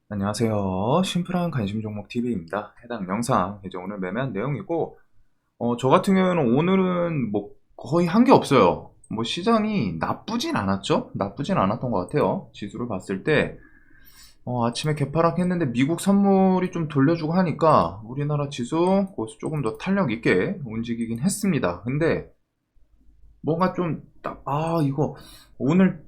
안녕하세요. 심플한 관심 종목 TV입니다. 해당 영상 이제 오늘 매매한 내용이고, 저 같은 경우는 오늘은 뭐 거의 한 게 없어요. 뭐 시장이 나쁘진 않았죠? 나쁘진 않았던 것 같아요. 지수를 봤을 때, 아침에 개파락했는데 미국 선물이 좀 돌려주고 하니까 우리나라 지수 거기서 조금 더 탄력 있게 움직이긴 했습니다. 근데 뭔가 좀 이거 오늘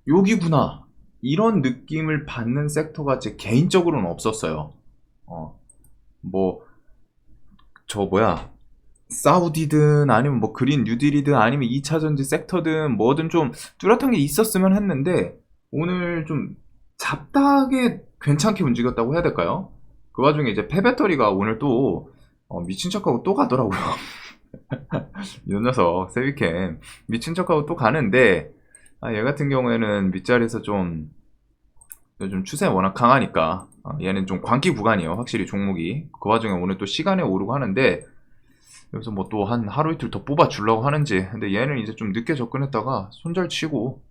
여기구나. 이런 느낌을 받는 섹터가 제 개인적으로는 없었어요. 어, 뭐, 사우디든 아니면 뭐 그린 뉴딜이든 아니면 2차전지 섹터든 뭐든 좀 뚜렷한 게 있었으면 했는데, 오늘 좀 잡다하게 괜찮게 움직였다고 해야 될까요? 그 와중에 이제 폐배터리가 오늘 또, 미친 척하고 또 가더라고요. 이 녀석, 세비캠. 미친 척하고 또 가는데, 얘 같은 경우에는 밑자리에서 좀 요즘 추세 워낙 강하니까 얘는 좀 광기 구간이에요. 확실히 종목이. 그 와중에 오늘 또 시간에 오르고 하는데 여기서 뭐 또 한 하루 이틀 더 뽑아 주려고 하는지. 근데 얘는 이제 좀 늦게 접근했다가 손절 치고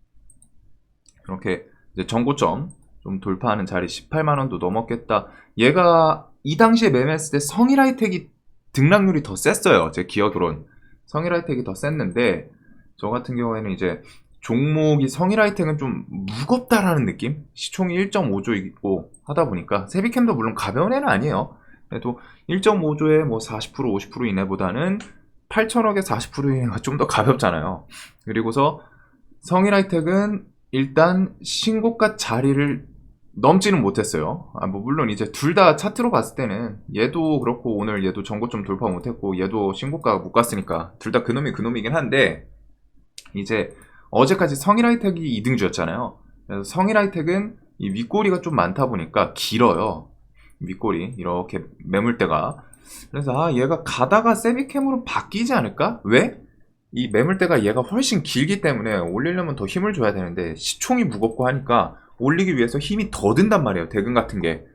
이렇게 이제 전고점 좀 돌파하는 자리 18만 원도 넘었겠다. 얘가 이 당시에 매매했을 때 성일하이텍이 등락률이 더 셌어요. 제 기억으론 성일하이텍이 더 셌는데, 저 같은 경우에는 이제 종목이 성일하이텍은 좀 무겁다라는 느낌? 시총이 1.5조 있고 하다 보니까 세비캠도 물론 가벼운 애는 아니에요. 그래도 1.5조에 뭐 40% 50% 이내보다는 8천억에 40% 이내가 좀 더 가볍잖아요. 그리고서 성일하이텍은 일단 신고가 자리를 넘지는 못했어요. 뭐 물론 이제 둘 다 차트로 봤을 때는 얘도 그렇고 오늘 얘도 전고점 돌파 못했고 얘도 신고가가 못 갔으니까 둘 다 그놈이 그놈이긴 한데, 이제 어제까지 성일하이텍이 2등주였잖아요. 그래서 성일하이텍은 이 윗꼬리가 좀 많다 보니까 길어요. 윗꼬리 이렇게 매물대가. 그래서 얘가 가다가 세비캠으로 바뀌지 않을까? 왜? 이 매물대가 얘가 훨씬 길기 때문에 올리려면 더 힘을 줘야 되는데 시총이 무겁고 하니까 올리기 위해서 힘이 더 든단 말이에요. 대금 같은 게.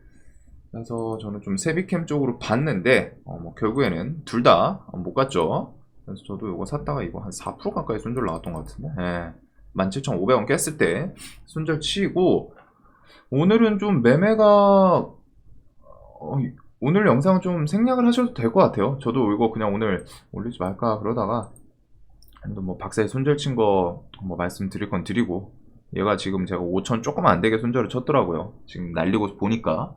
그래서 저는 좀 세비캠 쪽으로 봤는데 뭐 결국에는 둘 다 못 갔죠. 그래서 저도 이거 샀다가 이거 한 4% 가까이 손절 나왔던 것 같은데, 17,500원 깼을 때 손절 치고, 오늘은 좀 매매가 오늘 영상은 좀 생략을 하셔도 될 것 같아요. 저도 이거 그냥 오늘 올리지 말까 그러다가 뭐 박사에 손절 친 거 뭐 말씀드릴 건 드리고, 얘가 지금 제가 5천 조금 안 되게 손절을 쳤더라고요. 지금 날리고 보니까.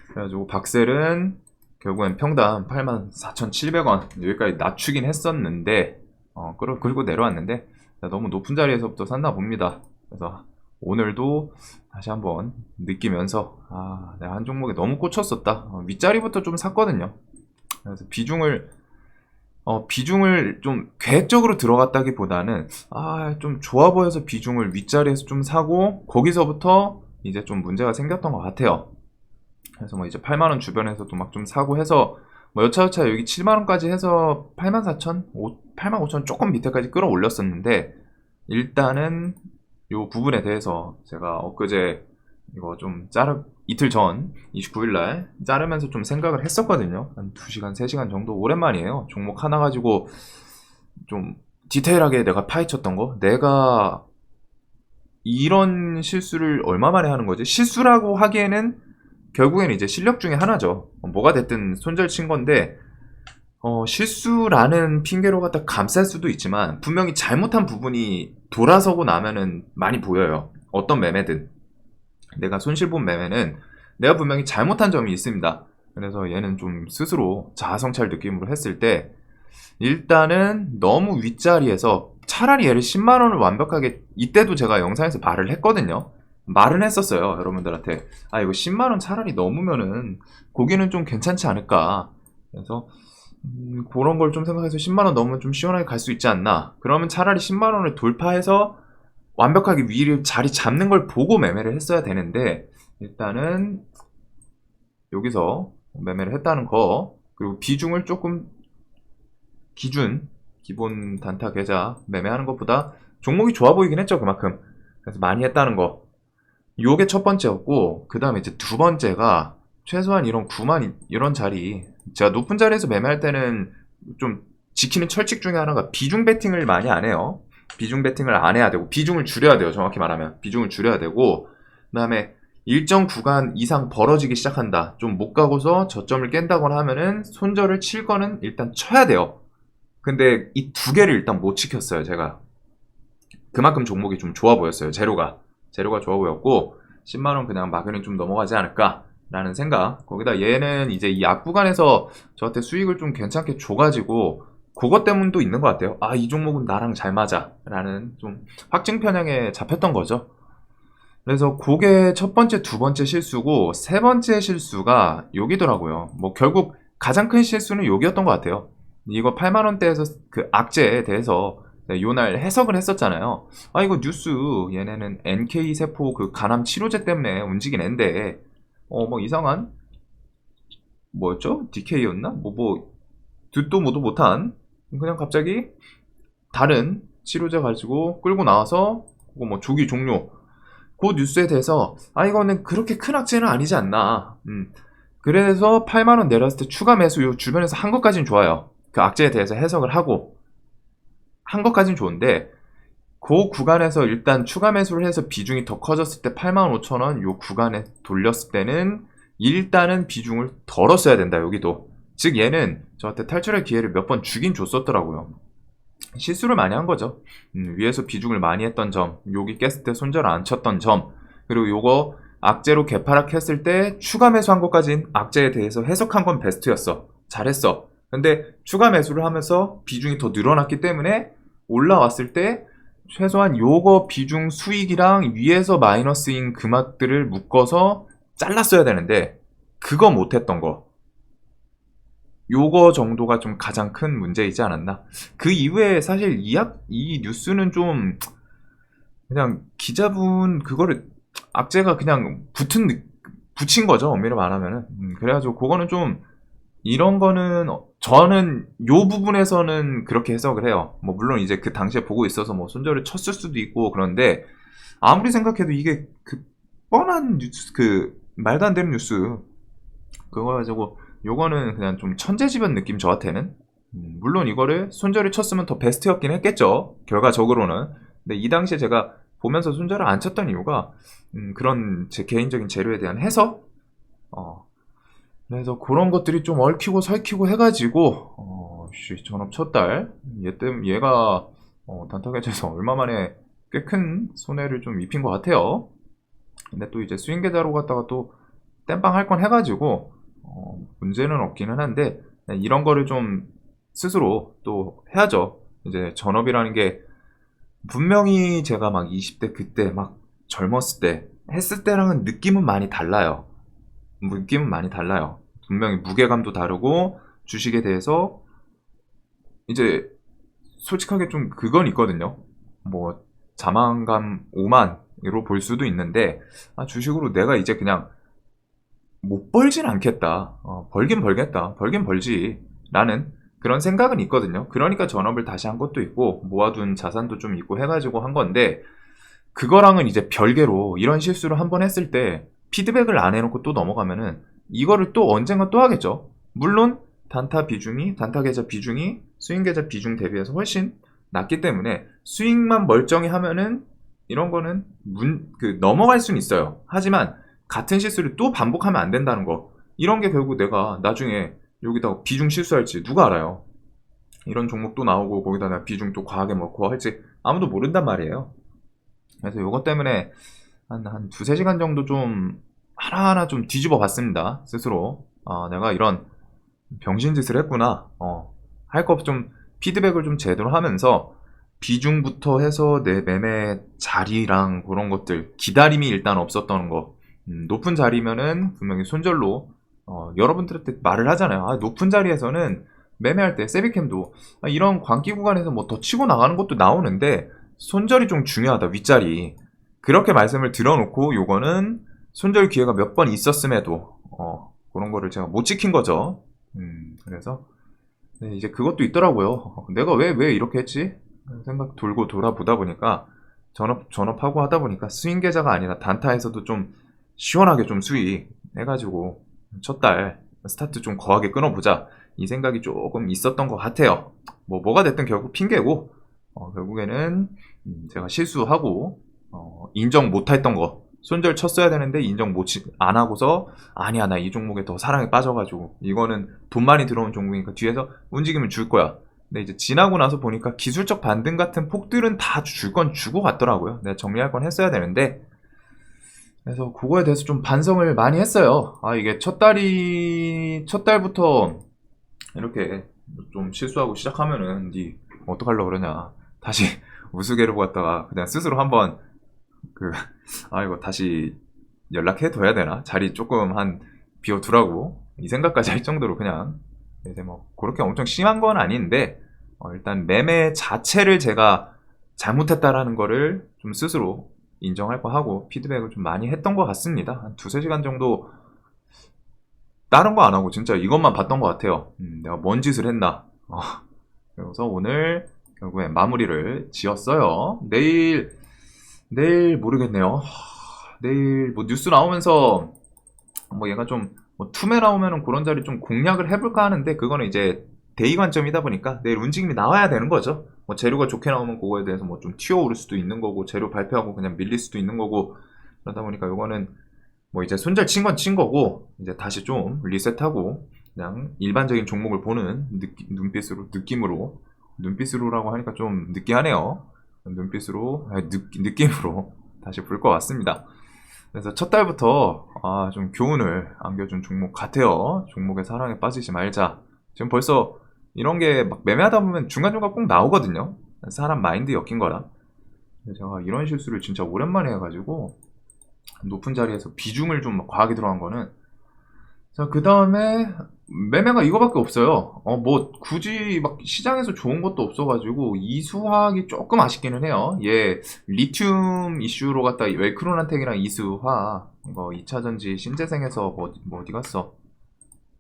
그래가지고 박셀은 결국엔 평당 84,700원 여기까지 낮추긴 했었는데, 그리고 내려왔는데 너무 높은 자리에서부터 샀나 봅니다. 그래서 오늘도 다시 한번 느끼면서 내가 한 종목에 너무 꽂혔었다. 윗자리부터 좀 샀거든요. 그래서 비중을 좀 계획적으로 들어갔다기보다는 좀 좋아 보여서 비중을 윗자리에서 좀 사고 거기서부터 이제 좀 문제가 생겼던 것 같아요. 그래서 뭐 이제 8만원 주변에서도 막 좀 사고 해서 뭐 여차여차 여기 7만원까지 해서 84,000, 85,000 조금 밑에까지 끌어올렸었는데, 일단은 요 부분에 대해서 제가 엊그제 이거 좀 이틀 전 29일날 자르면서 좀 생각을 했었거든요. 한 2시간 3시간 정도. 오랜만이에요. 종목 하나 가지고 좀 디테일하게 내가 파헤쳤던 거. 내가 이런 실수를 얼마 만에 하는 거지? 실수라고 하기에는 결국에는 이제 실력 중에 하나죠. 뭐가 됐든 손절 친 건데, 실수라는 핑계로 갖다 감쌀 수도 있지만 분명히 잘못한 부분이 돌아서고 나면은 많이 보여요. 어떤 매매든. 내가 손실 본 매매는 내가 분명히 잘못한 점이 있습니다. 그래서 얘는 좀 스스로 자아성찰 느낌으로 했을 때, 일단은 너무 윗자리에서 차라리 얘를 10만원을 완벽하게, 이때도 제가 영상에서 말을 했거든요. 말은 했었어요, 여러분들한테. 이거 10만원 차라리 넘으면은 고기는 좀 괜찮지 않을까. 그래서 그런 걸 좀 생각해서 10만원 넘으면 좀 시원하게 갈 수 있지 않나. 그러면 차라리 10만원을 돌파해서 완벽하게 위를 자리 잡는 걸 보고 매매를 했어야 되는데, 일단은 여기서 매매를 했다는 거, 그리고 비중을 조금 기본 단타 계좌 매매하는 것보다 종목이 좋아 보이긴 했죠, 그만큼. 그래서 많이 했다는 거. 요게 첫 번째였고, 그 다음에 이제 두 번째가 최소한 이런 9만 이런 자리, 제가 높은 자리에서 매매할 때는 좀 지키는 철칙 중에 하나가 비중 베팅을 많이 안 해요. 비중 베팅을 안 해야 되고, 비중을 줄여야 돼요. 정확히 말하면 비중을 줄여야 되고, 그 다음에 일정 구간 이상 벌어지기 시작한다. 좀 못 가고서 저점을 깬다거나 하면은 손절을 칠 거는 일단 쳐야 돼요. 근데 이 두 개를 일단 못 지켰어요, 제가. 그만큼 종목이 좀 좋아 보였어요, 재료가 좋아 보였고, 10만원 그냥 막연히 좀 넘어가지 않을까라는 생각. 거기다 얘는 이제 이 앞구간에서 저한테 수익을 좀 괜찮게 줘가지고, 그것 때문도 있는 것 같아요. 아, 이 종목은 나랑 잘 맞아. 라는 좀 확증 편향에 잡혔던 거죠. 그래서 그게 첫 번째, 두 번째 실수고, 세 번째 실수가 여기더라고요. 뭐 결국 가장 큰 실수는 여기였던 것 같아요. 이거 8만원대에서 그 악재에 대해서 요날 해석을 했었잖아요. 아, 이거 뉴스, 얘네는 NK세포 그 간암 치료제 때문에 움직인 앤데, 뭐 이상한, 뭐였죠? DK였나? 듣도 모도 못한, 그냥 갑자기 다른 치료제 가지고 끌고 나와서, 그거 뭐 조기 종료. 그 뉴스에 대해서, 아, 이거는 그렇게 큰 악재는 아니지 않나. 그래서 8만원 내렸을 때 추가 매수 요 주변에서 한 것까지는 좋아요. 그 악재에 대해서 해석을 하고, 한 것까진 좋은데 그 구간에서 일단 추가 매수를 해서 비중이 더 커졌을 때 85,000원 요 구간에 돌렸을 때는 일단은 비중을 덜었어야 된다. 여기도 즉 얘는 저한테 탈출할 기회를 몇 번 주긴 줬었더라고요. 실수를 많이 한 거죠. 위에서 비중을 많이 했던 점, 여기 깼을 때 손절 안 쳤던 점, 그리고 요거 악재로 개파락했을 때 추가 매수한 것까진 악재에 대해서 해석한 건 베스트였어. 잘했어. 근데 추가 매수를 하면서 비중이 더 늘어났기 때문에 올라왔을 때 최소한 요거 비중 수익이랑 위에서 마이너스인 금액들을 묶어서 잘랐어야 되는데 그거 못했던 거. 요거 정도가 좀 가장 큰 문제이지 않았나. 그 이후에 사실 이 뉴스는 좀 그냥 기자분 그거를 악재가 그냥 붙인 거죠. 엄밀히 말하면은. 그래가지고 그거는 좀 이런 거는 저는 요 부분에서는 그렇게 해석을 해요. 뭐 물론 이제 그 당시에 보고 있어서 뭐 손절을 쳤을 수도 있고 그런데 아무리 생각해도 이게 그 뻔한 뉴스 그 말도 안 되는 뉴스 그거 가지고 요거는 그냥 좀 천재지변 느낌 저한테는. 물론 이거를 손절을 쳤으면 더 베스트였긴 했겠죠. 결과적으로는. 근데 이 당시에 제가 보면서 손절을 안 쳤던 이유가 그런 제 개인적인 재료에 대한 해석 그래서 그런 것들이 좀 얽히고 설키고 해가지고 전업 첫 달 얘가 단타 계좌에서 얼마 만에 꽤 큰 손해를 좀 입힌 것 같아요. 근데 또 이제 스윙 계좌로 갔다가 또 땜빵 할 건 해가지고 문제는 없기는 한데 이런 거를 좀 스스로 또 해야죠. 이제 전업이라는 게 분명히 제가 막 20대 그때 막 젊었을 때 했을 때랑은 느낌은 많이 달라요. 느낌은 많이 달라요. 분명히 무게감도 다르고 주식에 대해서 이제 솔직하게 좀 그건 있거든요. 뭐 자만감 오만으로 볼 수도 있는데 주식으로 내가 이제 그냥 못 벌진 않겠다. 벌긴 벌겠다. 벌긴 벌지. 라는 그런 생각은 있거든요. 그러니까 전업을 다시 한 것도 있고 모아둔 자산도 좀 있고 해가지고 한 건데 그거랑은 이제 별개로 이런 실수를 한번 했을 때 피드백을 안 해놓고 또 넘어가면은 이거를 또 언젠가 또 하겠죠. 물론 단타 계좌 비중이 스윙 계좌 비중 대비해서 훨씬 낮기 때문에 스윙만 멀쩡히 하면은 이런 거는 넘어갈 수는 있어요. 하지만 같은 실수를 또 반복하면 안 된다는 거. 이런 게 결국 내가 나중에 여기다가 비중 실수할지 누가 알아요. 이런 종목도 나오고 거기다 내가 비중 또 과하게 먹고 할지 아무도 모른단 말이에요. 그래서 이것 때문에 한 두세 시간 정도 좀 하나하나 좀 뒤집어 봤습니다. 스스로. 내가 이런 병신 짓을 했구나. 할 거 좀 피드백을 좀 제대로 하면서 비중부터 해서 내 매매 자리랑 그런 것들 기다림이 일단 없었던 거. 높은 자리면은 분명히 손절로 여러분들한테 말을 하잖아요. 높은 자리에서는 매매할 때 세비캠도 이런 광기 구간에서 뭐 더 치고 나가는 것도 나오는데 손절이 좀 중요하다. 윗자리. 그렇게 말씀을 들어놓고 요거는 손절 기회가 몇 번 있었음에도 그런 거를 제가 못 지킨 거죠. 그래서 네, 이제 그것도 있더라고요. 내가 왜 이렇게 했지? 생각 돌고 돌아보다 보니까 전업하고 하다 보니까 스윙 계좌가 아니라 단타에서도 좀 시원하게 좀 수익 해가지고 첫 달 스타트 좀 거하게 끊어보자 이 생각이 조금 있었던 것 같아요. 뭐가 됐든 결국 핑계고 결국에는 제가 실수하고 인정 못했던 거 손절 쳤어야 되는데 인정 안 하고서 아니야 나 이 종목에 더 사랑에 빠져가지고 이거는 돈 많이 들어온 종목이니까 뒤에서 움직이면 줄 거야. 근데 이제 지나고 나서 보니까 기술적 반등 같은 폭들은 다 줄 건 주고 갔더라고요. 내가 정리할 건 했어야 되는데 그래서 그거에 대해서 좀 반성을 많이 했어요. 아 이게 첫 달부터 이렇게 좀 실수하고 시작하면은 니 어떡하려고 그러냐. 다시 우스개를 보았다가 그냥 스스로 한번 그 이거 다시 연락해둬야 되나? 자리 조금 한 비워두라고 이 생각까지 할 정도로 그냥 이제 뭐 그렇게 엄청 심한 건 아닌데 일단 매매 자체를 제가 잘못했다라는 거를 좀 스스로 인정할 거 하고 피드백을 좀 많이 했던 것 같습니다. 한 두세 시간 정도 다른 거 안 하고 진짜 이것만 봤던 것 같아요. 내가 뭔 짓을 했나. 그래서 오늘 결국엔 마무리를 지었어요. 내일 모르겠네요. 내일 뭐 뉴스 나오면서 뭐 얘가 좀뭐 투매 나오면은 그런 자리 좀 공략을 해볼까 하는데 그거는 이제 대의 관점이다 보니까 내일 움직임이 나와야 되는 거죠. 뭐 재료가 좋게 나오면 그거에 대해서 뭐 좀 튀어오를 수도 있는 거고 재료 발표하고 그냥 밀릴 수도 있는 거고 그러다 보니까 이거는 뭐 이제 손절 친 건 친 거고 이제 다시 좀 리셋하고 그냥 일반적인 종목을 보는 눈빛으로라고 하니까 좀 느끼하네요. 느낌으로 다시 볼 것 같습니다. 그래서 첫 달부터 좀 교훈을 안겨준 종목 같아요. 종목의 사랑에 빠지지 말자. 지금 벌써 이런 게 막 매매하다 보면 중간중간 꼭 나오거든요. 사람 마인드 엮인 거라. 제가 이런 실수를 진짜 오랜만에 해가지고 높은 자리에서 비중을 좀 과하게 들어간 거는 자, 그 다음에 매매가 이거밖에 없어요. 뭐 굳이 막 시장에서 좋은 것도 없어가지고 이수화학이 조금 아쉽기는 해요. 얘 리튬 이슈로 갔다 웰크론한텍이랑 이수화 이거 2차전지 신재생에서 뭐 어디 갔어?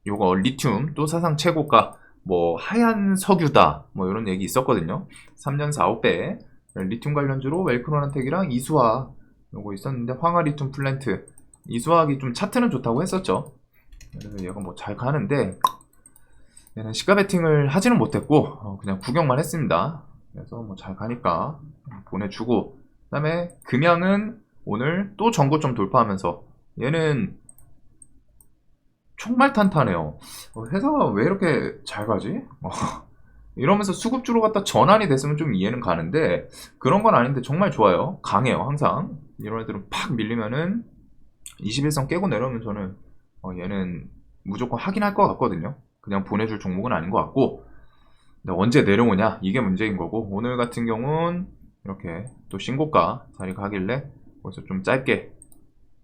요거 리튬 또 사상 최고가 뭐 하얀 석유다 뭐 이런 얘기 있었거든요. 3년 4억배 리튬 관련주로 웰크론한텍이랑 이수화 요거 있었는데 황화 리튬 플랜트 이수화학이 좀 차트는 좋다고 했었죠. 그래서 얘가 뭐 잘 가는데 얘는 시가 베팅을 하지는 못했고 그냥 구경만 했습니다. 그래서 뭐 잘 가니까 보내주고 그 다음에 금양은 오늘 또 전고점 돌파하면서 얘는 정말 탄탄해요. 회사가 왜 이렇게 잘 가지? 이러면서 수급주로 갖다 전환이 됐으면 좀 이해는 가는데 그런 건 아닌데 정말 좋아요. 강해요 항상. 이런 애들은 팍 밀리면은 21선 깨고 내려오면 저는 얘는 무조건 확인할 것 같거든요. 그냥 보내줄 종목은 아닌 것 같고 근데 언제 내려오냐 이게 문제인 거고 오늘 같은 경우는 이렇게 또 신고가 자리 가길래 거기서 좀 짧게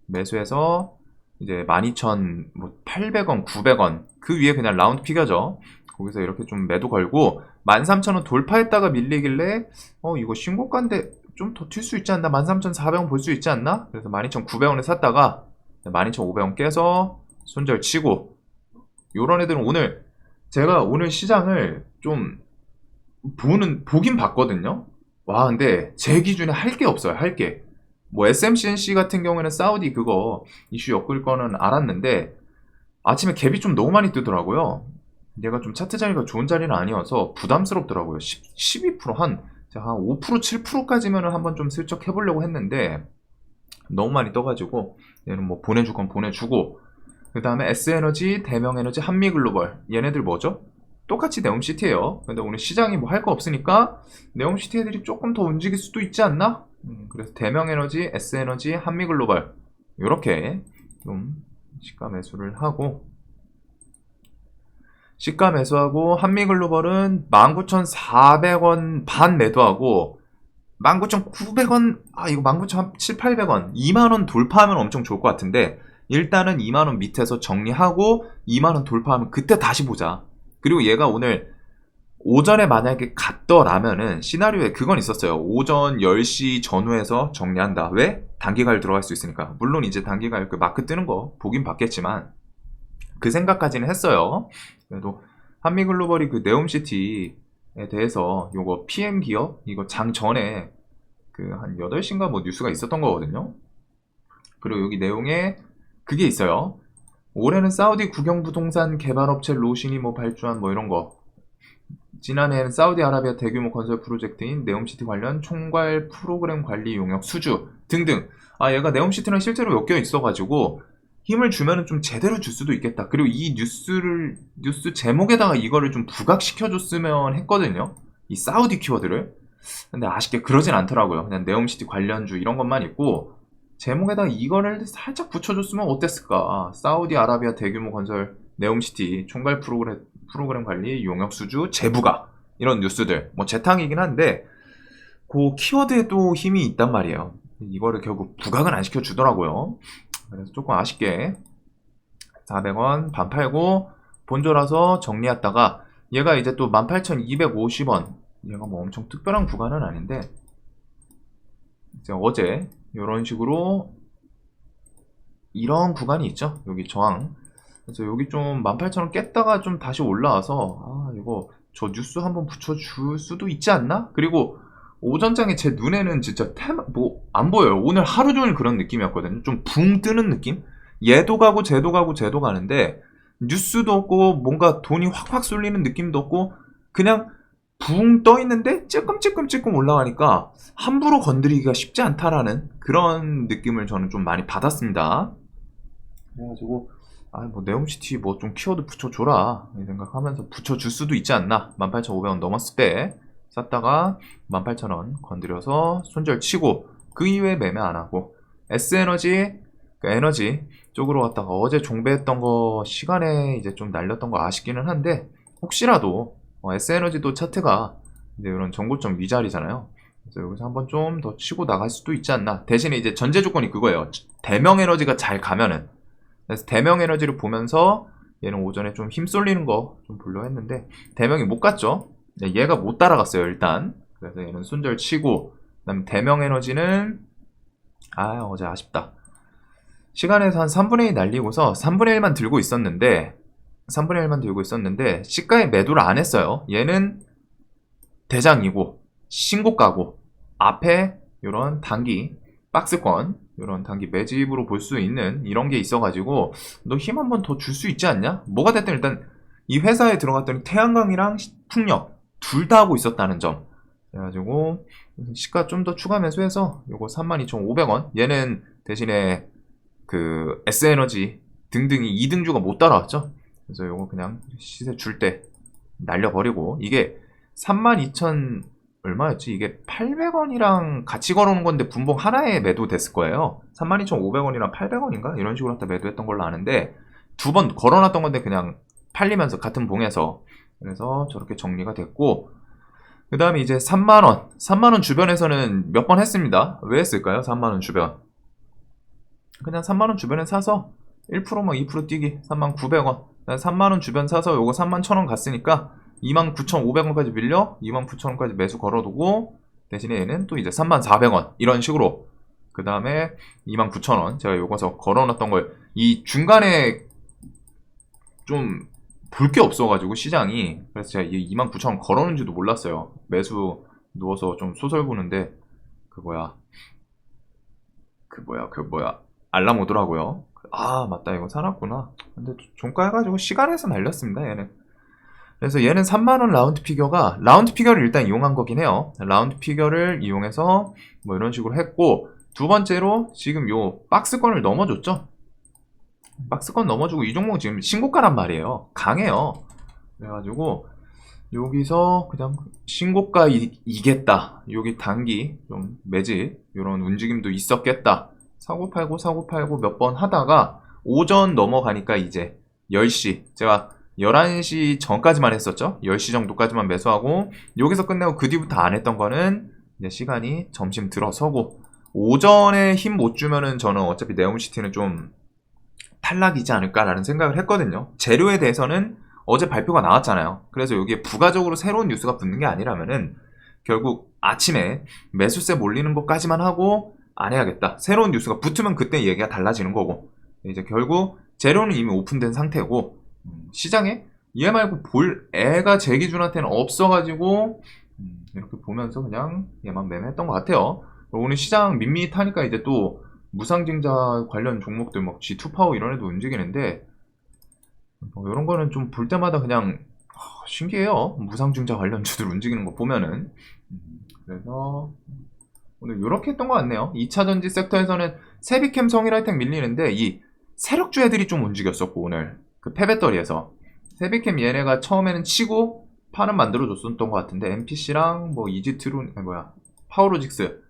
매수해서 이제 12,800원, 900원 그 위에 그냥 라운드 피겨죠. 거기서 이렇게 좀 매도 걸고 13,000원 돌파했다가 밀리길래 이거 신고가인데 좀 더 튈 수 있지 않나? 13,400원 볼 수 있지 않나? 그래서 12,900원에 샀다가 12,500원 깨서 손절 치고 요런 애들은 제가 오늘 시장을 좀 보긴 봤거든요. 와 근데 제 기준에 할 게 없어요. 할 게. 뭐 SMCNC 같은 경우에는 사우디 그거 이슈 엮을 거는 알았는데 아침에 갭이 좀 너무 많이 뜨더라고요. 얘가 좀 차트 자리가 좋은 자리는 아니어서 부담스럽더라고요. 12% 한 5% 7%까지면은 한번 좀 슬쩍 해보려고 했는데 너무 많이 떠가지고 얘는 뭐 보내줄 건 보내주고 그 다음에 S에너지, 대명에너지, 한미글로벌 얘네들 뭐죠? 똑같이 네옴시티예요. 근데 오늘 시장이 뭐 할 거 없으니까 네옴시티 애들이 조금 더 움직일 수도 있지 않나? 그래서 대명에너지, S에너지, 한미글로벌 이렇게 좀 시가 매수를 하고 시가 매수하고 한미글로벌은 19,400원 반 매도하고 19,900원 이거 19,700원 2만원 돌파하면 엄청 좋을 것 같은데 일단은 2만원 밑에서 정리하고 2만원 돌파하면 그때 다시 보자. 그리고 얘가 오늘 오전에 만약에 갔더라면은 시나리오에 그건 있었어요. 오전 10시 전후에서 정리한다. 왜? 단기가를 들어갈 수 있으니까. 물론 이제 단기가를 그 마크 뜨는 거 보긴 봤겠지만 그 생각까지는 했어요. 그래도 한미글로벌이 그 네옴시티에 대해서 요거 PM 기업 이거 장 전에 그 한 8시인가 뭐 뉴스가 있었던 거거든요. 그리고 여기 내용에 그게 있어요. 올해는 사우디 국영부동산 개발업체 로신이 뭐 발주한 뭐 이런 거 지난해에는 사우디아라비아 대규모 건설 프로젝트인 네옴시티 관련 총괄 프로그램 관리 용역 수주 등등. 얘가 네옴시티랑 실제로 엮여 있어가지고 힘을 주면은 좀 제대로 줄 수도 있겠다. 그리고 이 뉴스 제목에다가 이거를 좀 부각시켜줬으면 했거든요. 이 사우디 키워드를. 근데 아쉽게 그러진 않더라고요. 그냥 네옴시티 관련주 이런 것만 있고 제목에다가 이거를 살짝 붙여줬으면 어땠을까. 사우디아라비아 대규모 건설 네옴시티 총괄 프로그램 관리 용역 수주 재부각 이런 뉴스들 뭐 재탕이긴 한데 그 키워드에도 힘이 있단 말이에요. 이거를 결국 부각은 안 시켜주더라고요. 그래서 조금 아쉽게 400원 반 팔고 본조라서 정리했다가 얘가 이제 또 18,250원 얘가 뭐 엄청 특별한 구간은 아닌데 이제 어제 이런 식으로 이런 구간이 있죠. 여기 저항. 그래서 여기 좀 18,000원 깼다가 좀 다시 올라와서 이거 저 뉴스 한번 붙여줄 수도 있지 않나? 그리고 오전장에 제 눈에는 진짜 뭐 안 보여요. 오늘 하루 종일 그런 느낌이었거든요. 좀 붕 뜨는 느낌? 얘도 가고 쟤도 가고 쟤도 가는데 뉴스도 없고 뭔가 돈이 확확 쏠리는 느낌도 없고 그냥 붕 떠 있는데 찔끔찔끔 올라가니까 함부로 건드리기가 쉽지 않다라는 그런 느낌을 저는 좀 많이 받았습니다. 그래가지고 뭐 네옴시티 뭐 좀 키워드 붙여줘라 이 생각하면서 붙여줄 수도 있지 않나. 18,500원 넘었을 때 샀다가 18,000원 건드려서 손절 치고 그 이후에 매매 안 하고 S에너지 그 에너지 쪽으로 갔다가 어제 종배했던 거 시간에 이제 좀 날렸던 거 아쉽기는 한데 혹시라도 S에너지도 차트가 이제 이런 정고점 위자리잖아요. 그래서 여기서 한번 좀 더 치고 나갈 수도 있지 않나. 대신에 이제 전제 조건이 그거예요. 대명에너지가 잘 가면은. 그래서 대명에너지를 보면서 얘는 오전에 좀 힘 쏠리는 거 좀 보려 했는데 대명이 못 갔죠. 얘가 못 따라갔어요 일단. 그래서 얘는 손절 치고 그다음 대명에너지는 어제 아쉽다. 시간에서 한 3분의 2 날리고서 3분의 1만 들고 있었는데 시가에 매도를 안 했어요. 얘는 대장이고 신고가고 앞에 이런 단기 박스권 이런 단기 매집으로 볼 수 있는 이런 게 있어가지고 너 힘 한번 더 줄 수 있지 않냐? 뭐가 됐든 일단 이 회사에 들어갔더니 태양광이랑 풍력 둘 다 하고 있었다는 점. 그래가지고 시가 좀 더 추가 매수해서 요거 32,500원 얘는 대신에 그 S에너지 등등이 2등주가 못 따라왔죠. 그래서 요거 그냥 시세 줄 때 날려버리고 이게 32,000 얼마였지? 이게 800원이랑 같이 걸어놓은 건데 분봉 하나에 매도됐을 거예요. 32,500원이랑 800원인가? 이런 식으로 갖다 매도했던 걸로 아는데 두 번 걸어놨던 건데 그냥 팔리면서 같은 봉에서 그래서 저렇게 정리가 됐고 그 다음에 이제 3만원 3만원 주변에서는 몇 번 했습니다. 왜 했을까요? 3만원 주변 그냥 3만원 주변에 사서 1%막 2% 뛰기 39,000원 3만원 주변 사서 요거 31,000원 갔으니까 29,500원까지 밀려 29,000원까지 매수 걸어두고 대신에 얘는 또 이제 34,000원 이런 식으로 그 다음에 29,000원 제가 요거서 걸어놨던 걸 이 중간에 좀 볼 게 없어가지고 시장이 그래서 제가 이 29,000원 걸어놓은지도 몰랐어요. 매수 누워서 좀 소설 보는데 그 뭐야 알람 오더라고요. 맞다 이거 사놨구나. 근데 종가 해가지고 시간에서 날렸습니다 얘는. 그래서 얘는 3만원 라운드 피겨를 일단 이용한 거긴 해요. 라운드 피겨를 이용해서 뭐 이런 식으로 했고 두 번째로 지금 요 박스권을 넘어줬죠. 박스권 넘어주고 이 종목 지금 신고가란 말이에요. 강해요. 그래가지고 여기서 그냥 신고가 이겠다. 여기 단기 좀 매집 이런 움직임도 있었겠다. 사고 팔고 몇 번 하다가 오전 넘어가니까 이제 10시 제가 11시 전까지만 했었죠. 10시 정도까지만 매수하고 여기서 끝내고 그 뒤부터 안 했던 거는 이제 시간이 점심 들어서고 오전에 힘 못 주면은 저는 어차피 네옴시티는 좀 탈락이지 않을까라는 생각을 했거든요. 재료에 대해서는 어제 발표가 나왔잖아요. 그래서 여기에 부가적으로 새로운 뉴스가 붙는 게 아니라면은 결국 아침에 매수세 몰리는 것까지만 하고 안 해야겠다. 새로운 뉴스가 붙으면 그때 얘기가 달라지는 거고 이제 결국 재료는 이미 오픈된 상태고 시장에 얘 말고 볼 애가 제 기준한테는 없어가지고 이렇게 보면서 그냥 얘만 매매했던 것 같아요. 오늘 시장 밋밋하니까 이제 또 무상증자 관련 종목들 막 G2파워 이런 애도 움직이는데 이런 거는 좀 볼 때마다 그냥 신기해요. 무상증자 관련주들 움직이는 거 보면은. 그래서 오늘 이렇게 했던 것 같네요. 2차전지 섹터에서는 세비캠, 성일하이텍 밀리는데 이 세력주 애들이 좀 움직였었고 오늘 그 폐배터리에서 세비캠 얘네가 처음에는 치고 판은 만들어줬었던 것 같은데 MPC랑 뭐 이지트론 파워로직스.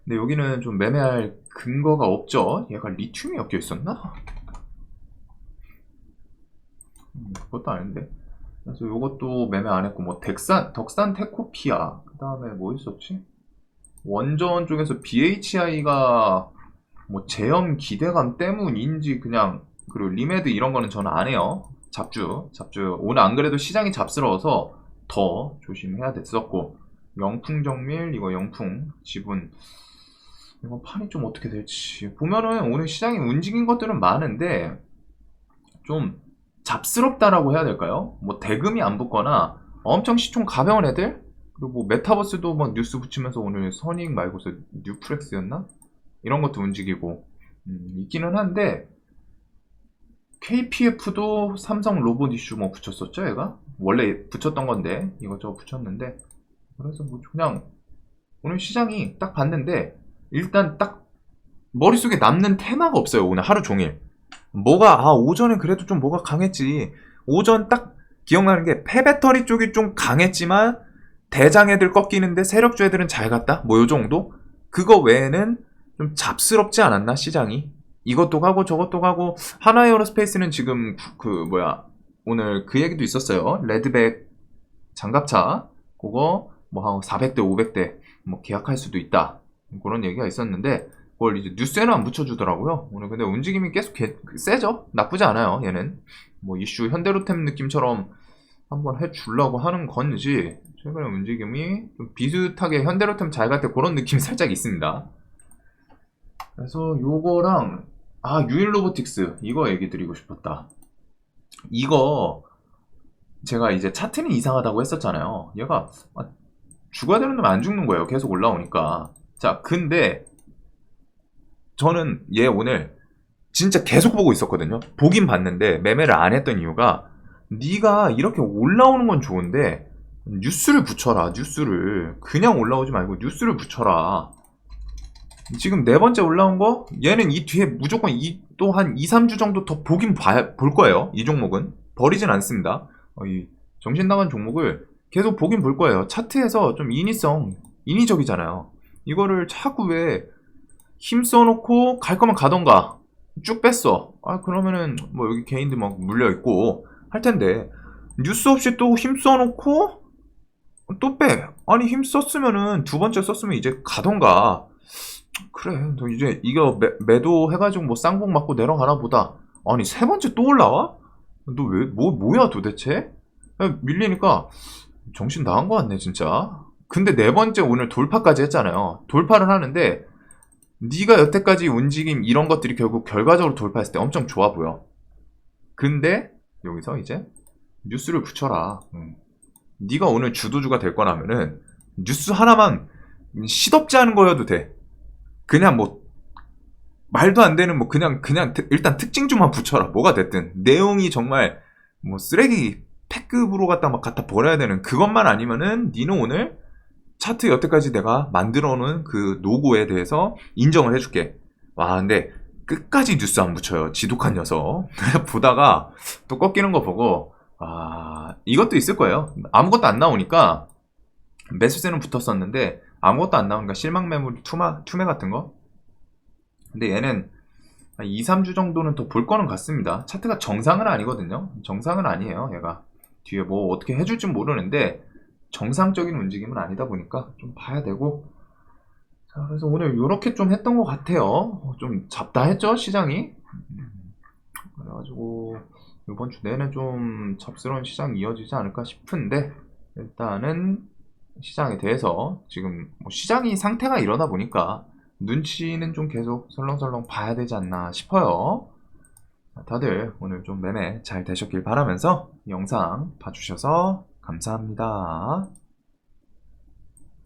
근데 여기는 좀 매매할 근거가 없죠. 얘가 리튬이 엮여 있었나? 그것도 아닌데. 그래서 이것도 매매 안 했고 뭐 덕산 테코피아 그 다음에 뭐 있었지? 원전 쪽에서 BHI가 뭐 제형 기대감 때문인지 그냥 그리고 리메드 이런 거는 저는 안 해요. 잡주 오늘 안 그래도 시장이 잡스러워서 더 조심해야 됐었고 영풍정밀 이거 영풍 지분 이거 판이 좀 어떻게 될지 보면은 오늘 시장이 움직인 것들은 많은데 좀 잡스럽다라고 해야 될까요? 뭐 대금이 안 붙거나 엄청 시총 가벼운 애들 그리고 뭐 메타버스도 막 뉴스 붙이면서 오늘 선익 말고서 뉴프렉스였나? 이런 것도 움직이고 있기는 한데 KPF도 삼성 로봇 이슈 뭐 붙였었죠 얘가? 원래 붙였던 건데 이것저것 붙였는데 그래서 뭐 그냥 오늘 시장이 딱 봤는데 일단 딱 머릿속에 남는 테마가 없어요 오늘 하루 종일 뭐가 오전에 그래도 좀 뭐가 강했지 오전 딱 기억나는 게 폐배터리 쪽이 좀 강했지만 대장 애들 꺾이는데 세력주 애들은 잘 갔다 뭐 요정도 그거 외에는 좀 잡스럽지 않았나 시장이 이것도 가고 저것도 가고 하나에어로스페이스는 지금 오늘 그 얘기도 있었어요 레드백 장갑차 그거 뭐 한 400대 500대 뭐 계약할 수도 있다 그런 얘기가 있었는데 그걸 이제 뉴스에는 안 붙여주더라고요 오늘 근데 움직임이 계속 세죠 나쁘지 않아요 얘는 뭐 이슈 현대로템 느낌처럼 한번 해주려고 하는 건지 최근에 움직임이 좀 비슷하게 현대로템 잘 갈 때 그런 느낌이 살짝 있습니다 그래서 요거랑 유일로보틱스 이거 얘기 드리고 싶었다 이거 제가 이제 차트는 이상하다고 했었잖아요 얘가 죽어야 되는 놈이 안 죽는 거예요 계속 올라오니까 자 근데 저는 얘 오늘 진짜 계속 보고 있었거든요 보긴 봤는데 매매를 안 했던 이유가 네가 이렇게 올라오는 건 좋은데 뉴스를 붙여라 뉴스를 그냥 올라오지 말고 뉴스를 붙여라 지금 네 번째 올라온 거 얘는 이 뒤에 무조건 또 한 2, 3주 정도 더 볼 거예요 이 종목은 버리진 않습니다 이 정신 나간 종목을 계속 보긴 볼 거예요 차트에서 좀 인위적이잖아요 이거를 자꾸 왜 힘써놓고 갈 거면 가던가 쭉 뺐어 그러면은 뭐 여기 개인들 막 물려있고 할 텐데 뉴스 없이 또 힘써놓고 또 빼. 아니 힘 썼으면은 두 번째 썼으면 이제 가던가 그래 너 이제 이거 매도 해가지고 뭐 쌍봉 맞고 내려가나 보다 아니 세 번째 또 올라와? 너 왜 뭐야 도대체? 밀리니까 정신 나간 거 같네 진짜 근데 네 번째 오늘 돌파까지 했잖아요 돌파를 하는데 네가 여태까지 움직임 이런 것들이 결국 결과적으로 돌파했을 때 엄청 좋아 보여 근데 여기서 이제 뉴스를 붙여라 네가 오늘 주도주가 될 거라면은 뉴스 하나만 시덥지 않은 거여도 돼 그냥 뭐 말도 안 되는 뭐 그냥 일단 특징주만 붙여라 뭐가 됐든 내용이 정말 뭐 쓰레기 팩급으로 갖다 버려야 되는 그것만 아니면은 니는 오늘 차트 여태까지 내가 만들어 놓은 그 노고에 대해서 인정을 해줄게 와 근데 끝까지 뉴스 안 붙여요 지독한 녀석 보다가 또 꺾이는 거 보고 이것도 있을 거예요 아무것도 안 나오니까 매수세는 붙었었는데 아무것도 안 나오니까 실망 매물 투매 같은 거 근데 얘는 2, 3주 정도는 더 볼 거는 같습니다 차트가 정상은 아니거든요 정상은 아니에요 얘가 뒤에 뭐 어떻게 해줄지 모르는데 정상적인 움직임은 아니다 보니까 좀 봐야 되고 자 그래서 오늘 이렇게 좀 했던 것 같아요 좀 잡다 했죠 시장이 그래가지고 이번 주 내내 좀 잡스러운 시장이 이어지지 않을까 싶은데 일단은 시장에 대해서 지금 뭐 시장이 상태가 이러다 보니까 눈치는 좀 계속 설렁설렁 봐야 되지 않나 싶어요 다들 오늘 좀 매매 잘 되셨길 바라면서 영상 봐주셔서 감사합니다.